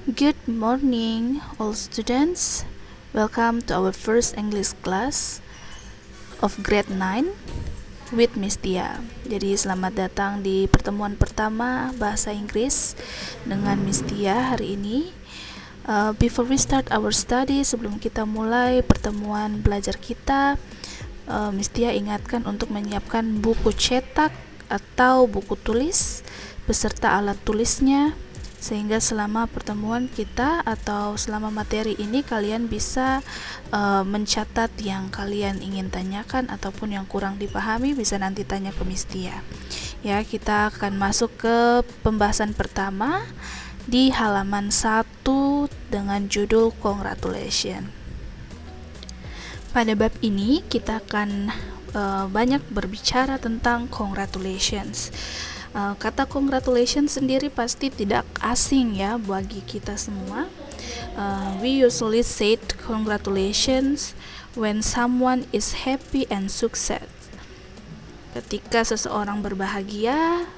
Good morning, all students. Welcome to our first English class of grade 9 with Miss Tia. Jadi selamat datang di pertemuan pertama bahasa Inggris dengan Miss Tia hari ini. Before we start our study, sebelum kita mulai pertemuan belajar kita, Miss Tia ingatkan untuk menyiapkan buku cetak atau buku tulis beserta alat tulisnya, sehingga selama pertemuan kita atau selama materi ini kalian bisa mencatat yang kalian ingin tanyakan ataupun yang kurang dipahami, bisa nanti tanya ke Miss Tia. Ya, kita akan masuk ke pembahasan pertama di halaman 1 dengan judul Congratulations. Pada bab ini kita akan banyak berbicara tentang congratulations. Kata congratulations sendiri pasti tidak asing ya bagi kita semua. We usually say congratulations when someone is happy and success. Ketika seseorang berbahagia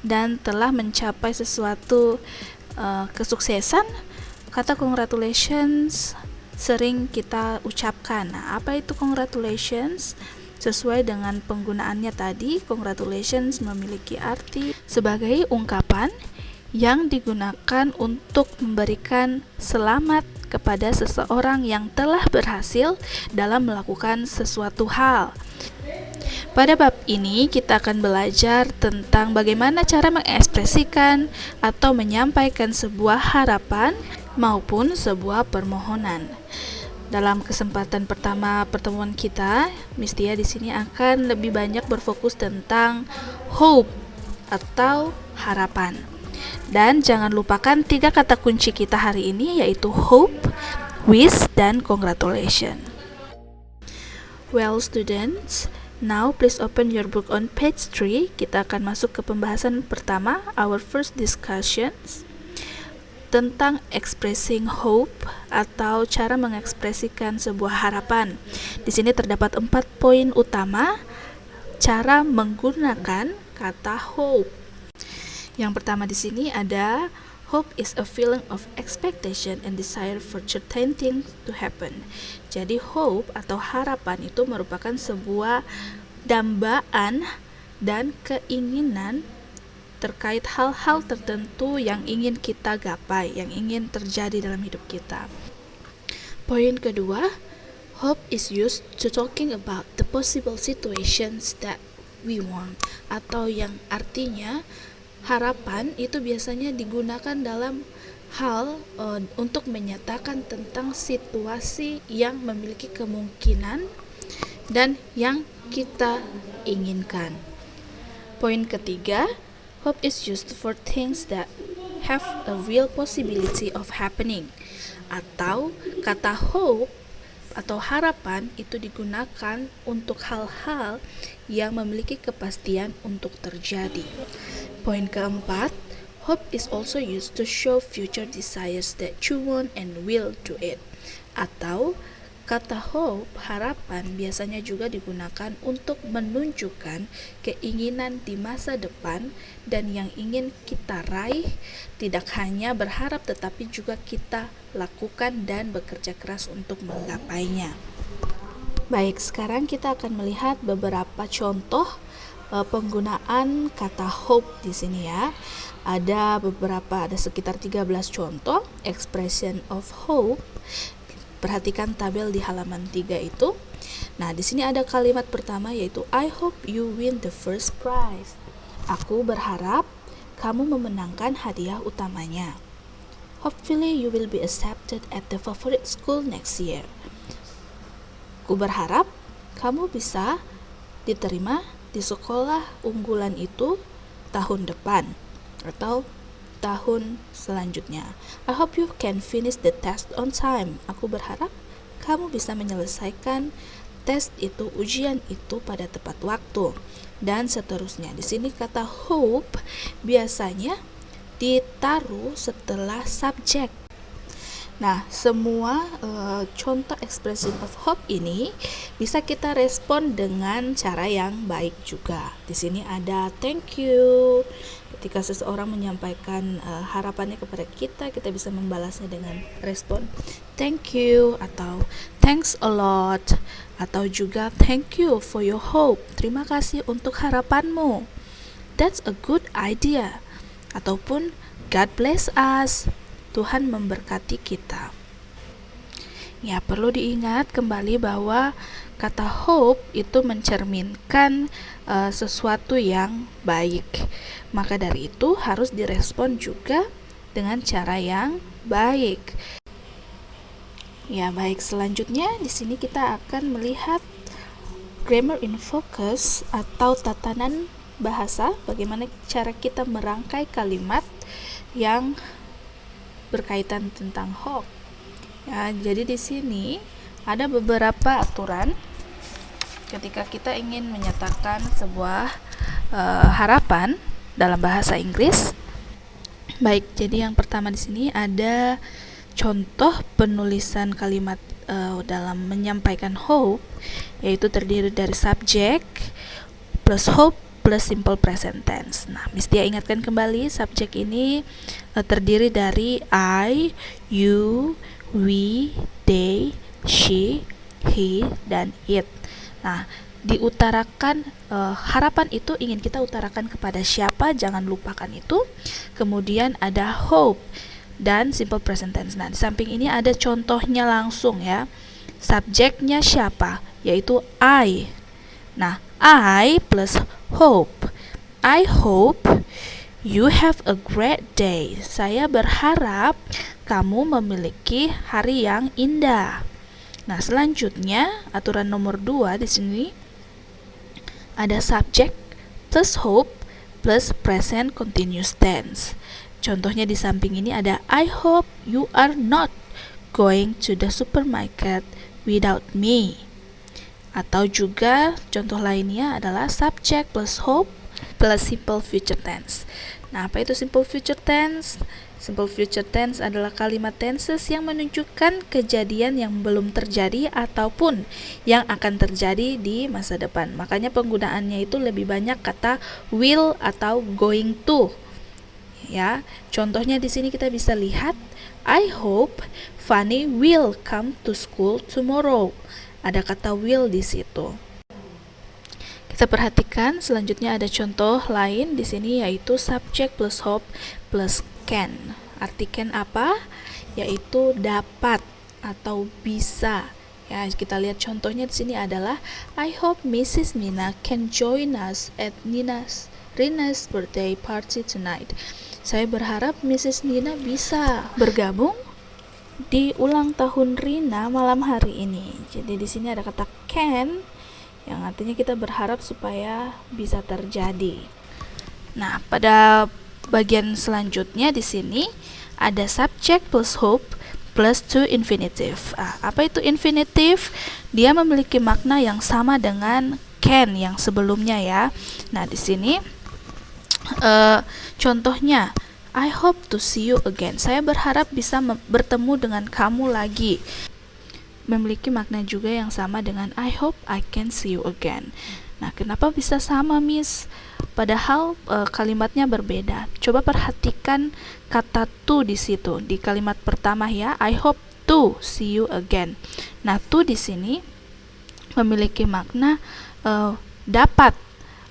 dan telah mencapai sesuatu kesuksesan, kata congratulations sering kita ucapkan. Nah, apa itu congratulations? Sesuai dengan penggunaannya tadi, congratulations memiliki arti sebagai ungkapan yang digunakan untuk memberikan selamat kepada seseorang yang telah berhasil dalam melakukan sesuatu hal. Pada bab ini kita akan belajar tentang bagaimana cara mengekspresikan atau menyampaikan sebuah harapan maupun sebuah permohonan. Dalam kesempatan pertama pertemuan kita, Miss Tia di sini akan lebih banyak berfokus tentang hope atau harapan. Dan jangan lupakan 3 kata kunci kita hari ini, yaitu hope, wish, dan congratulations. Well students, now please open your book on page 3. Kita akan masuk ke pembahasan pertama, our first discussions, tentang expressing hope atau cara mengekspresikan sebuah harapan. Di sini terdapat 4 poin utama cara menggunakan kata hope. Yang pertama di sini ada hope is a feeling of expectation and desire for certain things to happen. Jadi hope atau harapan itu merupakan sebuah dambaan dan keinginan terkait hal-hal tertentu yang ingin kita gapai, yang ingin terjadi dalam hidup kita. Poin kedua, hope is used to talking about the possible situations that we want, atau yang artinya harapan itu biasanya digunakan dalam hal untuk menyatakan tentang situasi yang memiliki kemungkinan dan yang kita inginkan. Poin ketiga, hope is used for things that have a real possibility of happening. Atau kata hope atau harapan itu digunakan untuk hal-hal yang memiliki kepastian untuk terjadi. Poin keempat, hope is also used to show future desires that you want and will do it. Atau kata hope, harapan, biasanya juga digunakan untuk menunjukkan keinginan di masa depan dan yang ingin kita raih, tidak hanya berharap tetapi juga kita lakukan dan bekerja keras untuk menggapainya. Baik, sekarang kita akan melihat beberapa contoh penggunaan kata hope di sini ya. Ada sekitar 13 contoh expression of hope. Perhatikan tabel di halaman 3 itu. Nah, di sini ada kalimat pertama yaitu I hope you win the first prize. Aku berharap kamu memenangkan hadiah utamanya. Hopefully you will be accepted at the favorite school next year. Aku berharap kamu bisa diterima di sekolah unggulan itu tahun depan atau tahun selanjutnya. I hope you can finish the test on time. Aku berharap kamu bisa menyelesaikan tes itu, ujian itu pada tepat waktu, dan seterusnya. Di sini kata hope biasanya ditaruh setelah subjek. Nah, semua contoh expression of hope ini bisa kita respon dengan cara yang baik juga. Di sini ada thank you. Ketika seseorang menyampaikan harapannya kepada kita, kita bisa membalasnya dengan respon thank you atau thanks a lot, atau juga thank you for your hope. Terima kasih untuk harapanmu. That's a good idea. Ataupun God bless us. Tuhan memberkati kita. Ya, perlu diingat kembali bahwa kata hope itu mencerminkan sesuatu yang baik. Maka dari itu harus direspon juga dengan cara yang baik. Ya, baik, selanjutnya di sini kita akan melihat grammar in focus atau tatanan bahasa, bagaimana cara kita merangkai kalimat yang berkaitan tentang hope. Ya, jadi di sini ada beberapa aturan ketika kita ingin menyatakan sebuah harapan dalam bahasa Inggris. Baik, jadi yang pertama di sini ada contoh penulisan kalimat dalam menyampaikan hope, yaitu terdiri dari subjek plus hope plus simple present tense. Nah, mesti ingatkan kembali subjek ini terdiri dari I, you, we, they, she, he, dan it. Nah, diutarakan harapan itu ingin kita utarakan kepada siapa, jangan lupakan itu. Kemudian ada hope dan simple present tense. Nah, di samping ini ada contohnya langsung ya. Subjeknya siapa? Yaitu I. Nah, I plus hope. I hope you have a great day. Saya berharap kamu memiliki hari yang indah. Nah, selanjutnya aturan nomor 2 di sini ada subject plus hope plus present continuous tense. Contohnya di samping ini ada I hope you are not going to the supermarket without me. Atau juga contoh lainnya adalah subject plus hope plus simple future tense. Nah, apa itu simple future tense? Simple future tense adalah kalimat tenses yang menunjukkan kejadian yang belum terjadi ataupun yang akan terjadi di masa depan. Makanya penggunaannya itu lebih banyak kata will atau going to. Ya, contohnya di sini kita bisa lihat I hope Fanny will come to school tomorrow. Ada kata will di situ. Kita perhatikan selanjutnya ada contoh lain di sini, yaitu subject plus hope plus can. Arti can apa? Yaitu dapat atau bisa. Ya, kita lihat contohnya di sini adalah I hope Mrs. Nina can join us at Rina's birthday party tonight. Saya berharap Mrs. Nina bisa bergabung di ulang tahun Rina malam hari ini. Jadi di sini ada kata can yang artinya kita berharap supaya bisa terjadi. Nah, pada bagian selanjutnya di sini ada subject plus hope plus to infinitive. Apa itu infinitive? Dia memiliki makna yang sama dengan can yang sebelumnya ya. Nah, di sini contohnya I hope to see you again. Saya berharap bisa bertemu dengan kamu lagi. Memiliki makna juga yang sama dengan I hope I can see you again. Nah, kenapa bisa sama, Miss? Padahal kalimatnya berbeda. Coba perhatikan kata to di situ. Di kalimat pertama ya, I hope to see you again. Nah, to di sini memiliki makna dapat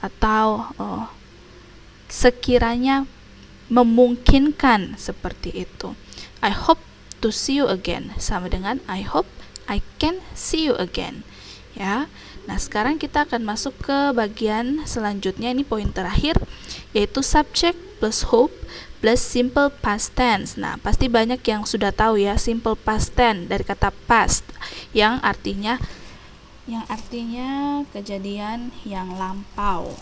atau sekiranya memungkinkan, seperti itu. I hope to see you again sama dengan I hope I can see you again. Ya. Nah, sekarang kita akan masuk ke bagian selanjutnya, ini poin terakhir, yaitu subject plus hope plus simple past tense. Nah, pasti banyak yang sudah tahu ya simple past tense dari kata past yang artinya kejadian yang lampau.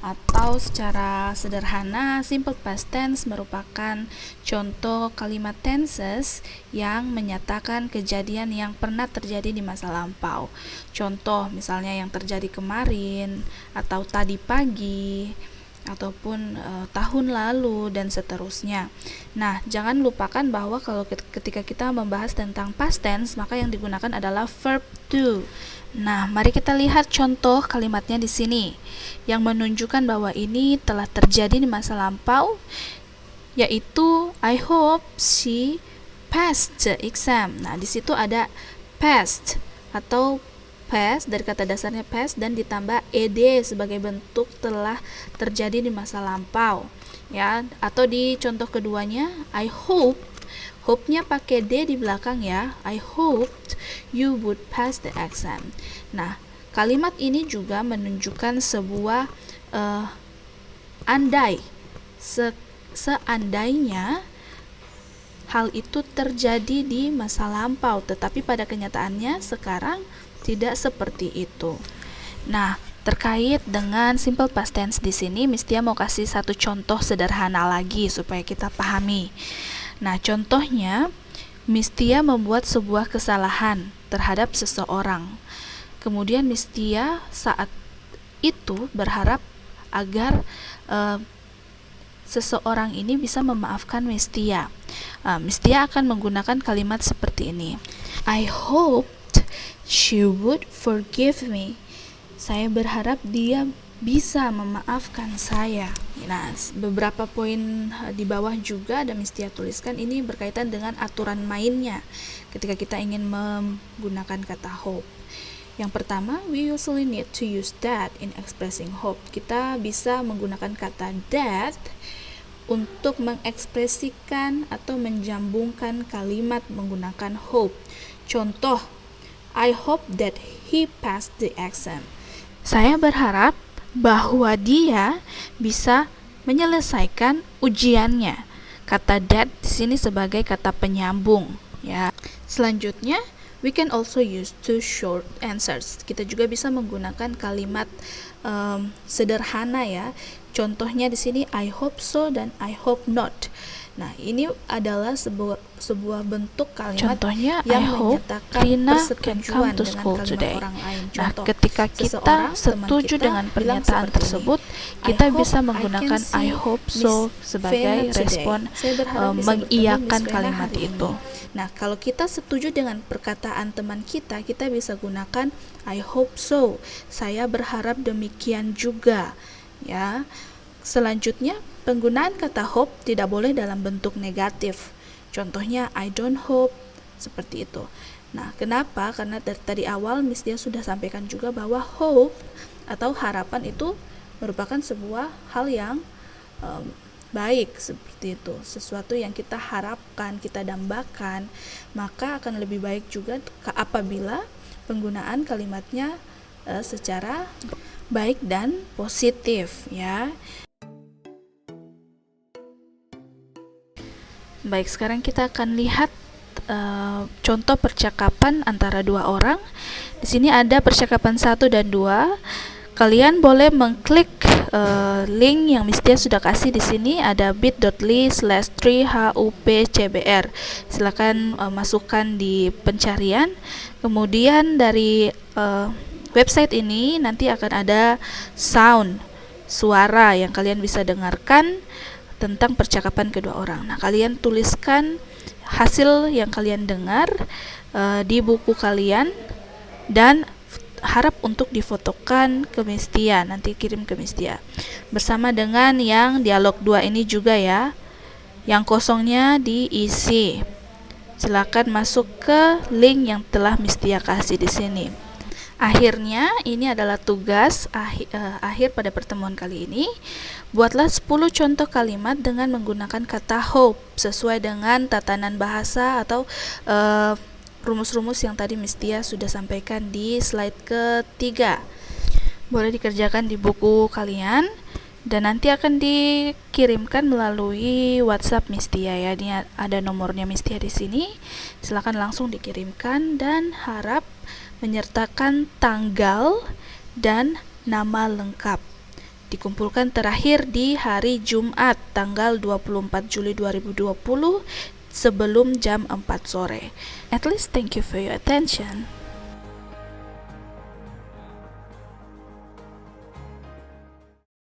Atau secara sederhana, simple past tense merupakan contoh kalimat tenses yang menyatakan kejadian yang pernah terjadi di masa lampau. Contoh misalnya yang terjadi kemarin atau tadi pagi. ataupun tahun lalu dan seterusnya. Nah, jangan lupakan bahwa kalau ketika kita membahas tentang past tense, maka yang digunakan adalah verb to. Nah, mari kita lihat contoh kalimatnya di sini yang menunjukkan bahwa ini telah terjadi di masa lampau, yaitu I hope she passed the exam. Nah, di situ ada passed atau past dari kata dasarnya past dan ditambah ed sebagai bentuk telah terjadi di masa lampau, ya. Atau di contoh keduanya I hope-nya pakai d di belakang, ya. I hoped you would pass the exam. Nah, kalimat ini juga menunjukkan sebuah andai, seandainya hal itu terjadi di masa lampau, tetapi pada kenyataannya sekarang tidak seperti itu. Nah, terkait dengan simple past tense di sini, Miss Tia mau kasih satu contoh sederhana lagi supaya kita pahami. Nah, contohnya Miss Tia membuat sebuah kesalahan terhadap seseorang. Kemudian Miss Tia saat itu berharap agar seseorang ini bisa memaafkan Miss Tia. Miss Tia akan menggunakan kalimat seperti ini. I hope she would forgive me. Saya berharap dia bisa memaafkan saya. Nah, beberapa poin di bawah juga ada Miss Tia tuliskan ini berkaitan dengan aturan mainnya ketika kita ingin menggunakan kata hope. Yang pertama, we usually need to use that in expressing hope. Kita bisa menggunakan kata that untuk mengekspresikan atau menjambungkan kalimat menggunakan hope. Contoh, I hope that he passed the exam. Saya berharap bahwa dia bisa menyelesaikan ujiannya. Kata that di sini sebagai kata penyambung, ya. Selanjutnya, we can also use two short answers. Kita juga bisa menggunakan kalimat sederhana, ya. Contohnya di sini I hope so dan I hope not. Nah, ini adalah sebuah bentuk kalimat Contohnya, yang I hope menyatakan Rina can persetujuan come to dengan school kalimat today. orang lain. Nah, Contoh, ketika kita setuju dengan pernyataan tersebut, kita bisa menggunakan I hope so sebagai respon mengiyakan kalimat itu. Nah, kalau kita setuju dengan perkataan teman kita, kita bisa gunakan I hope so. Saya berharap demikian juga, ya. Selanjutnya, penggunaan kata hope tidak boleh dalam bentuk negatif. Contohnya, I don't hope, seperti itu. Nah, kenapa? Karena dari tadi awal Miss Dia sudah sampaikan juga bahwa hope atau harapan itu merupakan sebuah hal yang baik, seperti itu. Sesuatu yang kita harapkan, kita dambakan, maka akan lebih baik juga apabila penggunaan kalimatnya secara baik dan positif, ya. Baik, sekarang kita akan lihat contoh percakapan antara dua orang. Di sini ada percakapan 1 dan 2. Kalian boleh mengklik link yang Miss Tia sudah kasih di sini, ada bit.ly/3hupcbr. Silakan masukkan di pencarian. Kemudian dari website ini nanti akan ada suara yang kalian bisa dengarkan tentang percakapan kedua orang. Nah, kalian tuliskan hasil yang kalian dengar di buku kalian dan harap untuk difotokan ke Miss Tia, nanti kirim ke Miss Tia bersama dengan yang dialog 2 ini juga, ya. Yang kosongnya diisi. Silakan masuk ke link yang telah Miss Tia kasih di sini. Akhirnya, ini adalah tugas akhir pada pertemuan kali ini. Buatlah 10 contoh kalimat dengan menggunakan kata hope sesuai dengan tatanan bahasa atau rumus-rumus yang tadi Miss Tia sudah sampaikan di slide ketiga. Boleh dikerjakan di buku kalian dan nanti akan dikirimkan melalui WhatsApp Miss Tia, ya. Ini ada nomornya Miss Tia di sini. Silakan langsung dikirimkan dan harap menyertakan tanggal dan nama lengkap. Dikumpulkan terakhir di hari Jumat tanggal 24 Juli 2020 sebelum jam 4 sore. At least thank you for your attention.